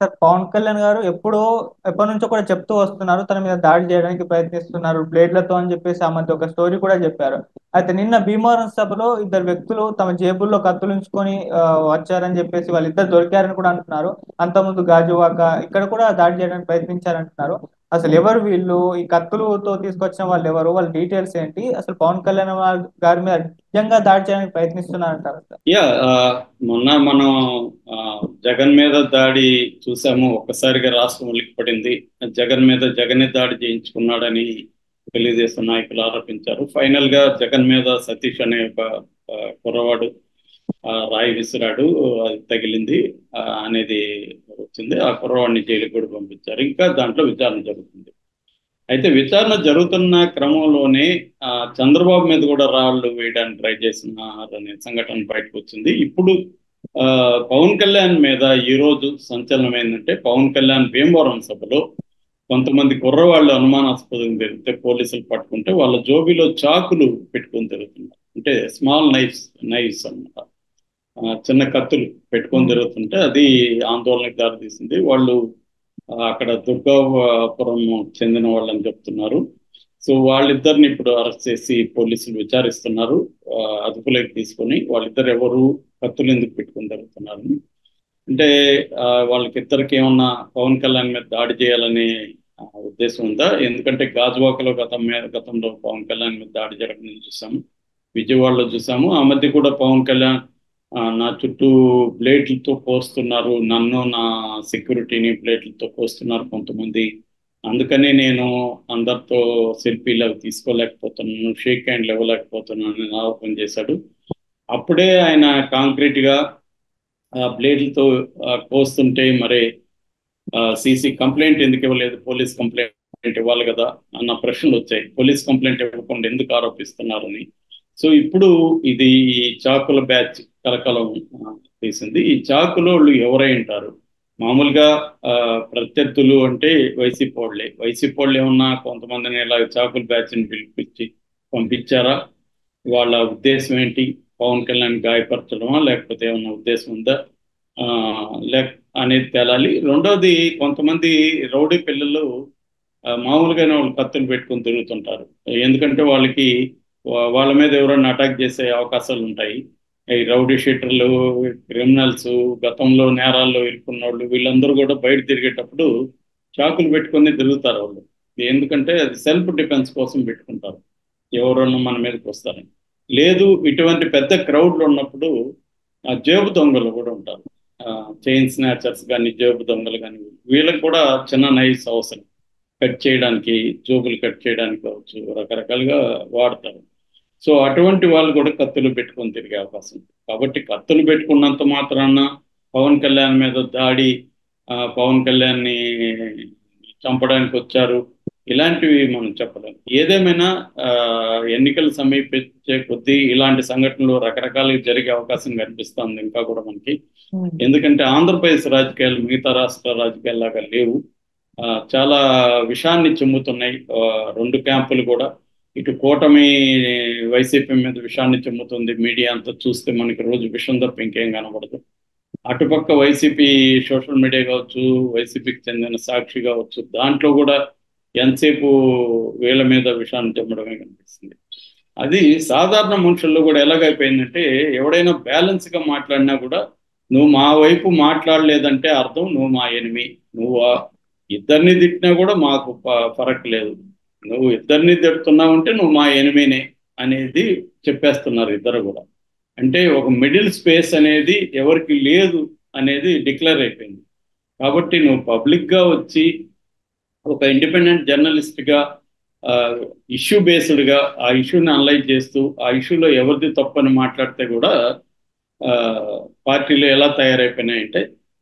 Sir Pawan Kalyan గారు ఎప్పటి నుంచో కూడా చెప్తూ వస్తున్నారు, తన మీద దాడి చేయడానికి ప్రయత్నిస్తున్నారు బ్లేడ్లతో అని చెప్పేసి ఆ మధ్య ఒక స్టోరీ కూడా చెప్పారు. అయితే నిన్న భీమవరం సభలో ఇద్దరు వ్యక్తులు తమ జేబుల్లో కత్తులుంచుకొని వచ్చారని చెప్పేసి వాళ్ళిద్దరు దొరికారని కూడా అంటున్నారు. అంతకుముందు గాజువాక ఇక్కడ కూడా దాడి చేయడానికి ప్రయత్నించారంటున్నారు. అసలు ఎవరు వీళ్ళు? ఈ కత్తులతో తీసుకొచ్చిన వాళ్ళు ఎవరు? వాళ్ళ డీటెయిల్స్ ఏంటి? అసలు పవన్ కళ్యాణ్ గారి మీద నిజంగా దాడి చేయడానికి ప్రయత్నిస్తున్నారంటారు సార్? యా మొన్న మనం ఆ, జగన్ మీద దాడి చూసాము. ఒక్కసారిగా రాష్ట్రం ఉలిక్కిపడింది. జగన్ మీద జగనే దాడి చేయించుకున్నాడని తెలుగుదేశం నాయకులు ఆరోపించారు. ఫైనల్ గా జగన్ మీద సతీష్ అనే ఒక కుర్రవాడు రాయి విసిరాడు, అది తగిలింది అనేది వచ్చింది. ఆ కుర్రవాడిని జైలుకి కూడా పంపించారు. ఇంకా దాంట్లో విచారణ జరుగుతుంది. అయితే విచారణ జరుగుతున్న క్రమంలోనే చంద్రబాబు మీద కూడా రాళ్ళు వేయడానికి ట్రై చేస్తున్నారనే సంఘటన బయటకు వచ్చింది. ఇప్పుడు ఆ, పవన్ కళ్యాణ్ మీద ఈ రోజు సంచలనం ఏంటంటే, పవన్ కళ్యాణ్ భీమవరం సభలో కొంతమంది కుర్రవాళ్ళు అనుమానాస్పదంగా తిరిగితే పోలీసులు పట్టుకుంటే వాళ్ళ జోబీలో చాకులు పెట్టుకొని తిరుగుతున్నారు. అంటే స్మాల్ నైఫ్స్ అన్నమాట. చిన్న కత్తులు పెట్టుకొని ఉమ్. తిరుగుతుంటే అది ఆందోళనకు దారితీసింది. వాళ్ళు అక్కడ దుర్గాపురం చెందిన వాళ్ళని చెప్తున్నారు. సో వాళ్ళిద్దరిని ఇప్పుడు అరెస్ట్ చేసి పోలీసులు విచారిస్తున్నారు. అదుపులోకి తీసుకొని వాళ్ళిద్దరు ఎవరు, కత్తులు ఎందుకు పెట్టుకుని జరుగుతున్నారు అంటే వాళ్ళకిద్దరికి ఏమన్నా పవన్ కళ్యాణ్ మీద దాడి చేయాలనే ఉద్దేశం ఉందా? ఎందుకంటే గాజువాకలో గతంలో పవన్ కళ్యాణ్ మీద దాడి జరగడం చూసాము, విజయవాడలో చూసాము. ఆ మధ్య కూడా పవన్ కళ్యాణ్ నా చుట్టూ ప్లేట్లతో కోస్తున్నారు, నన్ను నా సెక్యూరిటీని ప్లేట్లతో కోస్తున్నారు కొంతమంది, అందుకని నేను అందరితో సెల్ఫీలు అవి తీసుకోలేకపోతున్నాను, షేక్ హ్యాండ్లు ఇవ్వలేకపోతున్నాను అని ఆరోపణ చేశాడు. అప్పుడే ఆయన కాంక్రీట్ గా బ్లేడ్లతో కోస్తుంటే మరి సీసీ కంప్లైంట్ ఎందుకు ఇవ్వలేదు, పోలీస్ కంప్లైంట్ ఇవ్వాలి కదా అన్న ప్రశ్నలు వచ్చాయి. పోలీస్ కంప్లైంట్ ఇవ్వకుండా ఎందుకు ఆరోపిస్తున్నారని. సో ఇప్పుడు ఇది ఈ చాకుల బ్యాచ్ కలకలం తీసింది. ఈ చాకులోళ్ళు ఎవరై ఉంటారు? మామూలుగా ఆ, ప్రత్యర్థులు అంటే వైసీపీ వాళ్ళే. వైసీపీ వాళ్ళు ఏమన్నా కొంతమందిని ఇలా చాకుల బ్యాచ్ని పిలిపించి పంపించారా? వాళ్ళ ఉద్దేశం ఏంటి? పవన్ కళ్యాణ్ గాయపరచడమా, లేకపోతే ఏమన్నా ఉద్దేశం ఉందా ఆ, లేక అనేది తేలాలి. రెండోది, కొంతమంది రౌడీ పిల్లలు మామూలుగానే వాళ్ళు కత్తులు పెట్టుకొని తిరుగుతుంటారు. ఎందుకంటే వాళ్ళకి వాళ్ళ మీద ఎవరైనా అటాక్ చేసే అవకాశాలు ఉంటాయి. ఈ రౌడీ షీటర్లు, క్రిమినల్స్, గతంలో నేరాల్లో ఇరుక్కున్న వాళ్ళు, వీళ్ళందరూ కూడా బయట తిరిగేటప్పుడు చాకులు పెట్టుకొని తిరుగుతారు వాళ్ళు. ఎందుకంటే అది సెల్ఫ్ డిఫెన్స్ కోసం పెట్టుకుంటారు, ఎవరన్నా మన మీదకి వస్తారని. లేదు, ఇటువంటి పెద్ద క్రౌడ్లు ఉన్నప్పుడు జేబు దొంగలు కూడా ఉంటారు. చైన్ స్నాచర్స్ కానీ, జేబు దొంగలు కానీ, వీళ్ళకి కూడా చిన్న నైఫ్స్ అవసరం. కట్ చేయడానికి, జోబులు కట్ చేయడానికి కావచ్చు, రకరకాలుగా వాడతారు. సో అటువంటి వాళ్ళు కూడా కత్తులు పెట్టుకొని తిరిగే అవకాశం ఉంది. కాబట్టి కత్తులు పెట్టుకున్నంత మాత్రాన పవన్ కళ్యాణ్ మీద దాడి, పవన్ కళ్యాణ్ని చంపడానికి వచ్చారు, ఇలాంటివి మనం చెప్పలేం. ఏదేమైనా ఆ, ఎన్నికలు సమీపించే కొద్దీ ఇలాంటి సంఘటనలు రకరకాలుగా జరిగే అవకాశం కనిపిస్తుంది ఇంకా కూడా మనకి. ఉమ్. ఎందుకంటే ఆంధ్రప్రదేశ్ రాజకీయాలు మిగతా రాష్ట్ర రాజకీయాల్లాగా లేవు. చాలా విషాన్ని చెమ్ముతున్నాయి రెండు క్యాంపులు కూడా. ఇటు కూటమి వైసీపీ మీద విషాన్ని చెమ్ముతుంది, మీడియా అంతా చూస్తే మనకి రోజు విషం తప్ప ఇంకేం కనబడదు. అటుపక్క వైసీపీ సోషల్ మీడియా కావచ్చు, వైసీపీకి చెందిన సాక్షి కావచ్చు, దాంట్లో కూడా ఎంతసేపు వీళ్ళ మీద విషాన్ని చెమ్మడమే కనిపిస్తుంది. అది సాధారణ మనుషుల్లో కూడా ఎలాగైపోయిందంటే, ఎవడైనా బ్యాలెన్స్ గా మాట్లాడినా కూడా నువ్వు మా వైపు మాట్లాడలేదంటే అర్థం నువ్వు మా ఎనిమి. నువ్వు ఇద్దరిని తిట్టినా కూడా మాకు ఫరక్ లేదు, నువ్వు ఇద్దరిని తిడుతున్నావంటే నువ్వు మా ఎనిమినే అనేది చెప్పేస్తున్నారు ఇద్దరు కూడా. అంటే ఒక మిడిల్ స్పేస్ అనేది ఎవరికి లేదు అనేది డిక్లేర్ అయిపోయింది. కాబట్టి నువ్వు పబ్లిక్ గా వచ్చి ఒక ఇండిపెండెంట్ జర్నలిస్ట్ గా ఇష్యూ బేస్డ్ గా ఆ ఇష్యూని అనలైజ్ చేస్తూ ఆ ఇష్యూలో ఎవరిది తప్పని మాట్లాడితే కూడా ఆ, పార్టీలు ఎలా తయారైపోయినాయంటే,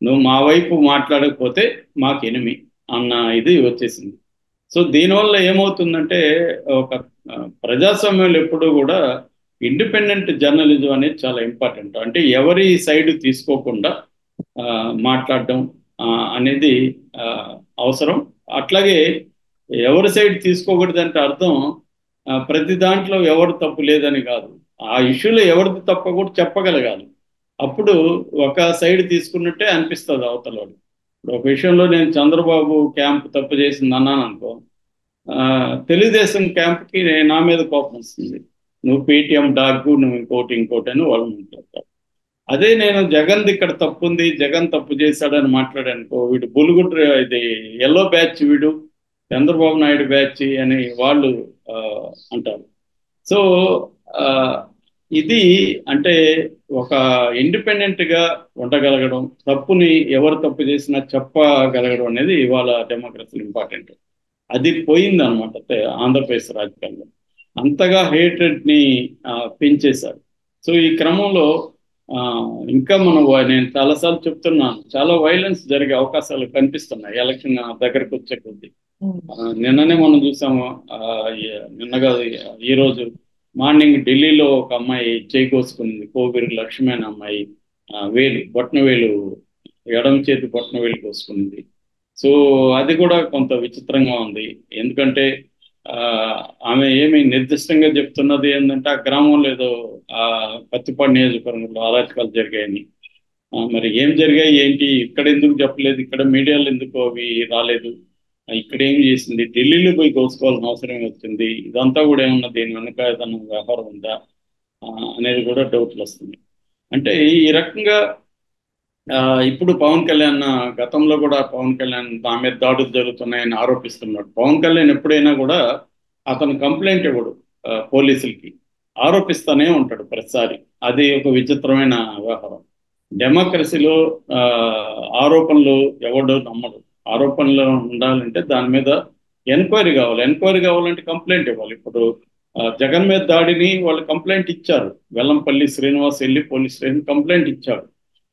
నువ్వు మా వైపు మాట్లాడకపోతే మాకు ఎనిమి అన్న ఇది వచ్చేసింది. సో దీనివల్ల ఏమవుతుందంటే, ఒక ఆ, ప్రజాస్వామ్యంలో ఎప్పుడూ కూడా ఇండిపెండెంట్ జర్నలిజం అనేది చాలా ఇంపార్టెంట్. అంటే ఎవరి సైడ్ తీసుకోకుండా ఆ, మాట్లాడడం అనేది ఆ, అవసరం. అట్లాగే ఎవరి సైడ్ తీసుకోకూడదంటే అర్థం ప్రతి దాంట్లో ఎవరు తప్పు లేదని కాదు, ఆ ఇష్యూలో ఎవరిది తప్ప కూడా చెప్పగలగాలి. అప్పుడు ఒక సైడ్ తీసుకున్నట్టే అనిపిస్తుంది అవతల వాడు. ఇప్పుడు ఒక విషయంలో నేను చంద్రబాబు క్యాంప్ తప్పు చేసింది అన్నాను అనుకో, తెలుగుదేశం క్యాంప్కి నా మీద కోపం వస్తుంది. నువ్వు పేటిఎం డాగ్, నువ్వు ఇంకోటి ఇంకోటి అని వాళ్ళు మాట్లాడతారు. అదే నేను జగన్ది ఇక్కడ తప్పు ఉంది, జగన్ తప్పు చేశాడని మాట్లాడానుకో, వీడు బులుగుడు, ఇది ఎల్లో బ్యాచ్, వీడు చంద్రబాబు నాయుడు బ్యాచ్ అని వాళ్ళు అంటారు. సో ఇది అంటే ఒక ఇండిపెండెంట్ గా ఉండగలగడం, తప్పుని ఎవరు తప్పు చేసినా చెప్పగలగడం అనేది ఇవాళ డెమోక్రసీ ఇంపార్టెంట్. అది పోయింది అనమాట ఆంధ్రప్రదేశ్ రాజకీయాల్లో. అంతగా హేట్రెడ్ ని పెంచేశారు. సో ఈ క్రమంలో ఇంకా నేను చాలాసార్లు చెప్తున్నాను, చాలా వైలెన్స్ జరిగే అవకాశాలు కనిపిస్తున్నాయి ఎలక్షన్ దగ్గరకు వచ్చే కొద్దీ. నిన్ననే మనం చూసాము, నిన్నగా ఈ రోజు మార్నింగ్ ఢిల్లీలో ఒక అమ్మాయి చేయి కోసుకుంది, కోవిరి లక్ష్మి అనే అమ్మాయి బొట్టన వేలు, ఎడమ చేతి బొట్టన వేలు కోసుకుంది. సో అది కూడా కొంత విచిత్రంగా ఉంది. ఎందుకంటే ఆమె ఏమి నిర్దిష్టంగా చెప్తున్నది ఏంటంటే ఆ గ్రామంలో ఏదో పత్తిపాడు నియోజకవర్గంలో అరాచకాలు జరిగాయని. మరి ఏం జరిగాయి ఏంటి, ఇక్కడ ఎందుకు చెప్పలేదు, ఇక్కడ మీడియాలో ఎందుకు అవి రాలేదు, ఇక్కడ ఏం చేసింది, ఢిల్లీలో పోయి కోసుకోవాల్సిన అవసరం వచ్చింది, ఇదంతా కూడా ఏమన్నా దీని వెనక ఏదన్నా వ్యవహారం ఉందా అనేది కూడా డౌట్లు వస్తుంది. అంటే ఈ రకంగా ఇప్పుడు పవన్ కళ్యాణ్, గతంలో కూడా పవన్ కళ్యాణ్ నా మీద దాడులు జరుగుతున్నాయని ఆరోపిస్తున్నాడు. పవన్ కళ్యాణ్ ఎప్పుడైనా కూడా అతను కంప్లైంట్ ఇవ్వడు పోలీసులకి, ఆరోపిస్తూనే ఉంటాడు ప్రతిసారి. అది ఒక విచిత్రమైన వ్యవహారం. డెమోక్రసీలో ఆరోపణలు ఎవడు నమ్మడు. ఆరోపణలు ఉండాలంటే దాని మీద ఎంక్వైరీ కావాలి. ఎంక్వైరీ కావాలంటే కంప్లైంట్ ఇవ్వాలి. ఇప్పుడు జగన్ మీద దాడిని వాళ్ళు కంప్లైంట్ ఇచ్చారు, వెల్లంపల్లి శ్రీనివాస్ వెళ్ళి పోలీస్ స్టేషన్ కంప్లైంట్ ఇచ్చారు.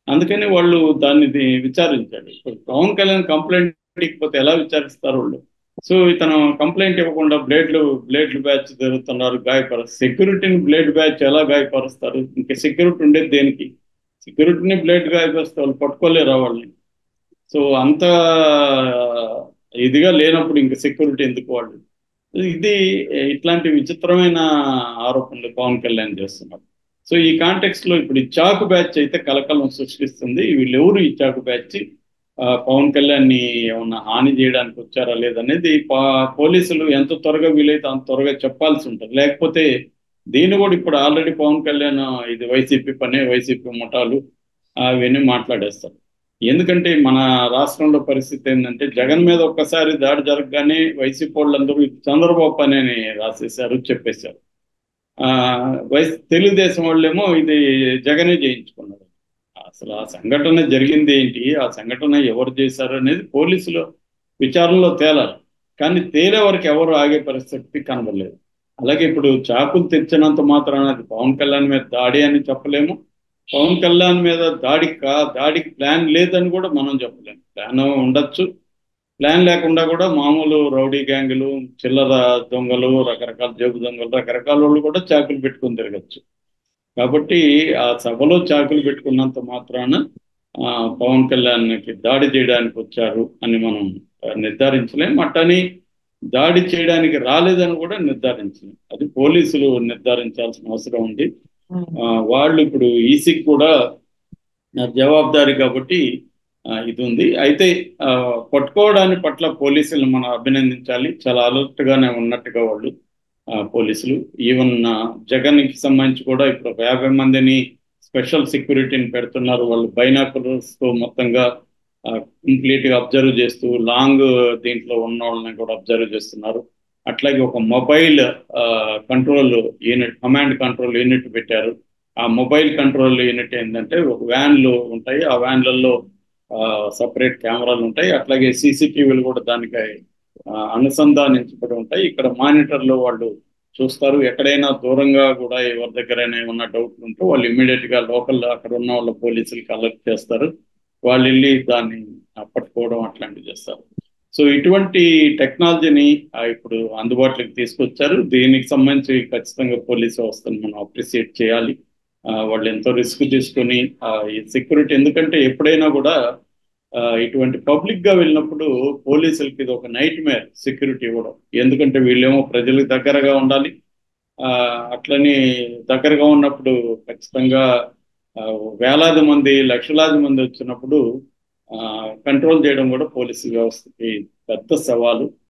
అందుకని వాళ్ళు దాన్ని విచారించారు. ఇప్పుడు పవన్ కళ్యాణ్ కంప్లైంట్ ఇకపోతే ఎలా విచారిస్తారు వాళ్ళు? సో ఇతను కంప్లైంట్ ఇవ్వకుండా బ్లేడ్లు బ్యాచ్ జరుగుతున్నారు, సెక్యూరిటీని బ్లేడ్ బ్యాచ్ ఎలా గాయపరుస్తారు? ఇంకా సెక్యూరిటీ ఉండేది దేనికి? సెక్యూరిటీని బ్లేడ్ గాయపరిస్తే వాళ్ళు పట్టుకోలేరు వాళ్ళని. సో అంత ఇదిగా లేనప్పుడు ఇంకా సెక్యూరిటీ ఎందుకు వాళ్ళు? ఇది ఇట్లాంటి విచిత్రమైన ఆరోపణలు పవన్ కళ్యాణ్ చేస్తున్నారు. సో ఈ కాంటెక్స్ట్ లో ఇప్పుడు ఈ చాకు బ్యాచ్ అయితే కలకలం సృష్టిస్తుంది. వీళ్ళెవరు ఈ చాకు బ్యాచ్? పవన్ కళ్యాణ్ ని ఏమన్నా హాని చేయడానికి వచ్చారా లేదనేది పోలీసులు ఎంత త్వరగా వీలైతే అంత త్వరగా చెప్పాల్సి ఉంటుంది. లేకపోతే దీన్ని కూడా ఇప్పుడు ఆల్రెడీ పవన్ కళ్యాణ్ ఇది వైసీపీ పనే, వైసీపీ ముఠాలు అవన్నీ మాట్లాడేస్తారు. ఎందుకంటే మన రాష్ట్రంలో పరిస్థితి ఏంటంటే జగన్ మీద ఒక్కసారి దాడి జరగగానే వైసీపీ వాళ్ళందరూ చంద్రబాబు పని అని రాసేశారు, చెప్పేశారు. తెలుగుదేశం వాళ్ళేమో ఇది జగనే చేయించుకున్నారు. అసలు ఆ సంఘటన జరిగింది ఏంటి, ఆ సంఘటన ఎవరు చేశారు అనేది పోలీసులు విచారణలో తేలాలి. కానీ తేలే వరకు ఎవరు ఆగే పరిస్థితి కనబడలేదు. అలాగే ఇప్పుడు చాకులు తెచ్చినంత మాత్రాన అది పవన్ కళ్యాణ్ మీద దాడి అని చెప్పలేము. పవన్ కళ్యాణ్ మీద దాడికి ప్లాన్ లేదని కూడా మనం చెప్పలేము. ప్లాన్ ఉండొచ్చు, ప్లాన్ లేకుండా కూడా మామూలు రౌడీ గ్యాంగులు, చిల్లర దొంగలు, రకరకాల జేబు దొంగలు, రకరకాల వాళ్ళు కూడా చాకులు పెట్టుకుని తిరగచ్చు. కాబట్టి ఆ సభలో చాకులు పెట్టుకున్నంత మాత్రాన పవన్ కళ్యాణ్కి దాడి చేయడానికి వచ్చారు అని మనం నిర్ధారించలేం. అట్టని దాడి చేయడానికి రాలేదని కూడా నిర్ధారించలేం. అది పోలీసులు నిర్ధారించాల్సిన అవసరం ఉంది. వాళ్ళు ఇప్పుడు ఈసీకి కూడా జవాబుదారీ కాబట్టి ఇది ఉంది. అయితే పట్టుకోవడాని పట్ల పోలీసులు మనం అభినందించాలి. చాలా అలర్ట్ గానే ఉన్నట్టుగా వాళ్ళు పోలీసులు. ఈవెన్ జగన్కి సంబంధించి కూడా ఇప్పుడు 50 మందిని స్పెషల్ సెక్యూరిటీని పెడుతున్నారు. వాళ్ళు బైనాకులర్స్ తో మొత్తంగా కంప్లీట్ గా అబ్జర్వ్ చేస్తూ లాంగ్ దీంట్లో ఉన్న వాళ్ళని కూడా అబ్జర్వ్ చేస్తున్నారు. అట్లాగే ఒక mobile control unit, command control unit పెట్టారు. ఆ మొబైల్ కంట్రోల్ యూనిట్ ఏంటంటే ఒక వ్యాన్లు ఉంటాయి, ఆ వ్యాన్లలో సపరేట్ కెమెరాలు ఉంటాయి. అట్లాగే సీసీటీవీలు కూడా దానికి అనుసంధానించబడి ఉంటాయి. ఇక్కడ మానిటర్లో వాళ్ళు చూస్తారు. ఎక్కడైనా దూరంగా కూడా ఎవరి దగ్గరైనా ఏమన్నా డౌట్లు ఉంటే వాళ్ళు ఇమ్మీడియట్ గా లోకల్ అక్కడ ఉన్న వాళ్ళ పోలీసులకి అలర్ట్ చేస్తారు. వాళ్ళు వెళ్ళి దాన్ని పట్టుకోవడం అట్లాంటివి చేస్తారు. సో ఇటువంటి టెక్నాలజీని ఇప్పుడు అందుబాటులోకి తీసుకొచ్చారు. దీనికి సంబంధించి ఖచ్చితంగా పోలీసు వ్యవస్థను మనం అప్రిషియేట్ చేయాలి. వాళ్ళు ఎంతో రిస్క్ తీసుకొని ఈ సెక్యూరిటీ, ఎందుకంటే ఎప్పుడైనా కూడా ఇటువంటి పబ్లిక్ గా వెళ్ళినప్పుడు పోలీసులకి ఇది ఒక నైట్ మేర్ సెక్యూరిటీ ఇవ్వడం. ఎందుకంటే వీళ్ళేమో ప్రజలకు దగ్గరగా ఉండాలి. అట్లని దగ్గరగా ఉన్నప్పుడు ఖచ్చితంగా వేలాది మంది, లక్షలాది మంది వచ్చినప్పుడు కంట్రోల్ చేయడం కూడా పోలీసు వ్యవస్థకి పెద్ద సవాలు.